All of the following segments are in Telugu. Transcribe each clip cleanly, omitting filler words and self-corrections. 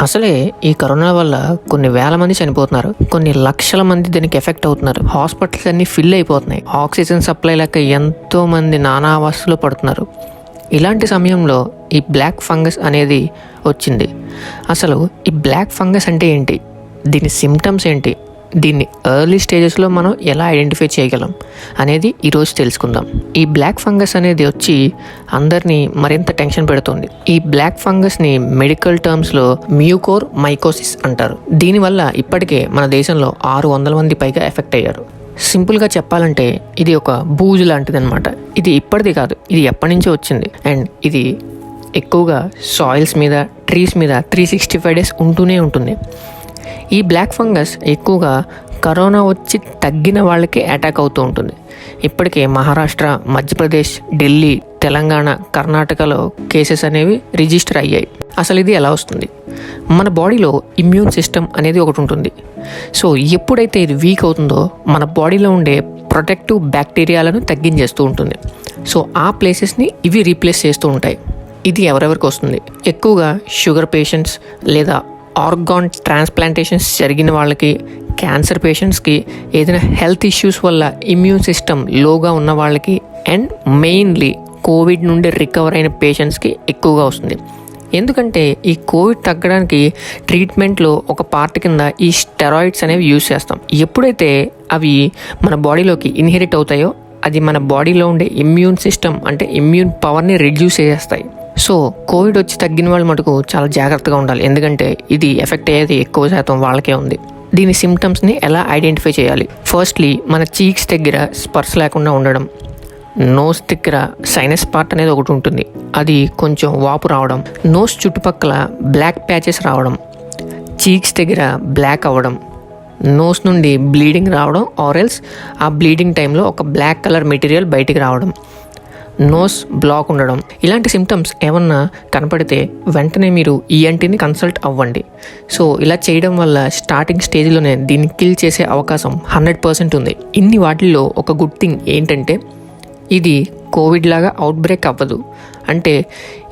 అసలే ఈ కరోనా వల్ల కొన్ని వేల మంది చనిపోతున్నారు, కొన్ని లక్షల మంది దీనికి ఎఫెక్ట్ అవుతున్నారు. హాస్పిటల్స్ అన్ని ఫిల్ అయిపోతున్నాయి. ఆక్సిజన్ సప్లై లేక ఎంతో మంది నానా అవస్థలు పడుతున్నారు. ఇలాంటి సమయంలో ఈ బ్లాక్ ఫంగస్ అనేది వచ్చింది. అసలు ఈ బ్లాక్ ఫంగస్ అంటే ఏంటి, దీని సిమ్టమ్స్ ఏంటి, దీన్ని ఎర్లీ స్టేజెస్లో మనం ఎలా ఐడెంటిఫై చేయగలం అనేది ఈరోజు తెలుసుకుందాం. ఈ బ్లాక్ ఫంగస్ అనేది వచ్చి అందరినీ మరింత టెన్షన్ పెడుతుంది. ఈ బ్లాక్ ఫంగస్ని మెడికల్ టర్మ్స్లో మ్యూకోర్మైకోసిస్ అంటారు. దీనివల్ల ఇప్పటికే మన దేశంలో 600 మంది పైగా ఎఫెక్ట్ అయ్యారు. సింపుల్గా చెప్పాలంటే ఇది ఒక బూజు లాంటిది అనమాట. ఇది ఇప్పటిది కాదు, ఇది ఎప్పటి నుంచో వచ్చింది. అండ్ ఇది ఎక్కువగా సాయిల్స్ మీద, ట్రీస్ మీద 365 days ఉంటూనే ఉంటుంది. ఈ బ్లాక్ ఫంగస్ ఎక్కువగా కరోనా వచ్చి తగ్గిన వాళ్ళకే అటాక్ అవుతూ ఉంటుంది. ఇప్పటికే మహారాష్ట్ర, మధ్యప్రదేశ్, ఢిల్లీ, తెలంగాణ, కర్ణాటకలో కేసెస్ అనేవి రిజిస్టర్ అయ్యాయి. అసలు ఇది ఎలా వస్తుంది? మన బాడీలో ఇమ్యూన్ సిస్టమ్ అనేది ఒకటి ఉంటుంది. సో ఎప్పుడైతే ఇది వీక్ అవుతుందో మన బాడీలో ఉండే ప్రొటెక్టివ్ బ్యాక్టీరియాలను తగ్గించేస్తూ ఉంటుంది. సో ఆ ప్లేసెస్ని ఇవి రీప్లేస్ చేస్తూ ఉంటాయి. ఇది ఎవరెవరికి వస్తుంది? ఎక్కువగా షుగర్ పేషెంట్స్, లేదా ఆర్గాన్ ట్రాన్స్ప్లాంటేషన్స్ జరిగిన వాళ్ళకి, క్యాన్సర్ పేషెంట్స్కి, ఏదైనా హెల్త్ ఇష్యూస్ వల్ల ఇమ్యూన్ సిస్టమ్ లోగా ఉన్న వాళ్ళకి, అండ్ మెయిన్లీ కోవిడ్ నుండి రికవర్ అయిన పేషెంట్స్కి ఎక్కువగా వస్తుంది. ఎందుకంటే ఈ కోవిడ్ తగ్గడానికి ట్రీట్మెంట్లో ఒక పార్ట్ కింద ఈ స్టెరాయిడ్స్ అనేవి యూజ్ చేస్తాం. ఎప్పుడైతే అవి మన బాడీలోకి ఇన్హెరిట్ అవుతాయో అది మన బాడీలో ఉండే ఇమ్యూన్ సిస్టమ్ అంటే ఇమ్యూన్ పవర్ని రిడ్యూస్ చేసేస్తాయి. సో కోవిడ్ వచ్చి తగ్గిన వాళ్ళు మటుకు చాలా జాగ్రత్తగా ఉండాలి, ఎందుకంటే ఇది ఎఫెక్ట్ అయ్యేది ఎక్కువ శాతం వాళ్ళకే ఉంది. దీని సిమ్టమ్స్ని ఎలా ఐడెంటిఫై చేయాలి? ఫస్ట్లీ మన చీక్స్ దగ్గర స్పర్శ లేకుండా ఉండడం, నోస్ దగ్గర సైనస్ పార్ట్ అనేది ఒకటి ఉంటుంది, అది కొంచెం వాపు రావడం, నోస్ చుట్టుపక్కల బ్లాక్ ప్యాచెస్ రావడం, చీక్స్ దగ్గర బ్లాక్ అవ్వడం, నోస్ నుండి బ్లీడింగ్ రావడం, ఆరెల్స్ ఆ బ్లీడింగ్ టైంలో ఒక బ్లాక్ కలర్ మెటీరియల్ బయటికి రావడం, నోస్ బ్లాక్ ఉండడం. ఇలాంటి సిమ్టమ్స్ ఏమన్నా కనపడితే వెంటనే మీరు ఈఎన్టీని కన్సల్ట్ అవ్వండి. సో ఇలా చేయడం వల్ల స్టార్టింగ్ స్టేజ్లోనే దీన్ని కిల్ చేసే అవకాశం 100% ఉంది. ఇన్ని వాటిల్లో ఒక గుడ్ థింగ్ ఏంటంటే ఇది కోవిడ్ లాగా అవుట్ బ్రేక్ అవ్వదు. అంటే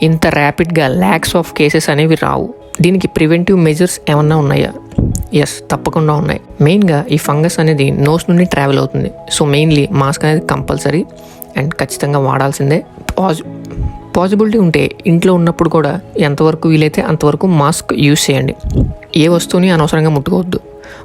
ఇంత ర్యాపిడ్గా ల్యాక్స్ ఆఫ్ కేసెస్ అనేవి రావు. దీనికి ప్రివెంటివ్ మెజర్స్ ఏమన్నా ఉన్నాయా? ఎస్, తప్పకుండా ఉన్నాయి. మెయిన్గా ఈ ఫంగస్ అనేది నోస్ నుండి ట్రావెల్ అవుతుంది. సో మెయిన్లీ మాస్క్ అనేది కంపల్సరీ అండ్ ఖచ్చితంగా వాడాల్సిందే. పాసిబిలిటీ ఉంటే ఇంట్లో ఉన్నప్పుడు కూడా ఎంతవరకు వీలైతే అంతవరకు మాస్క్ యూజ్ చేయండి. ఏ వస్తువుని అనవసరంగా ముట్టుకోవద్దు.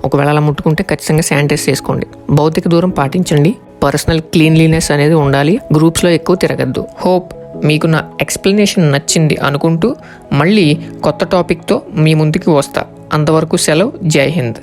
ఒకవేళ అలా ముట్టుకుంటే ఖచ్చితంగా శానిటైజ్ చేసుకోండి. భౌతిక దూరం పాటించండి. పర్సనల్ క్లీన్లీనెస్ అనేది ఉండాలి. గ్రూప్స్లో ఎక్కువ తిరగద్దు. హోప్ మీకు నా ఎక్స్ప్లెనేషన్ నచ్చింది అనుకుంటూ మళ్ళీ కొత్త టాపిక్తో మీ ముందుకు వస్తా. అంతవరకు సెలవు. జై హింద్.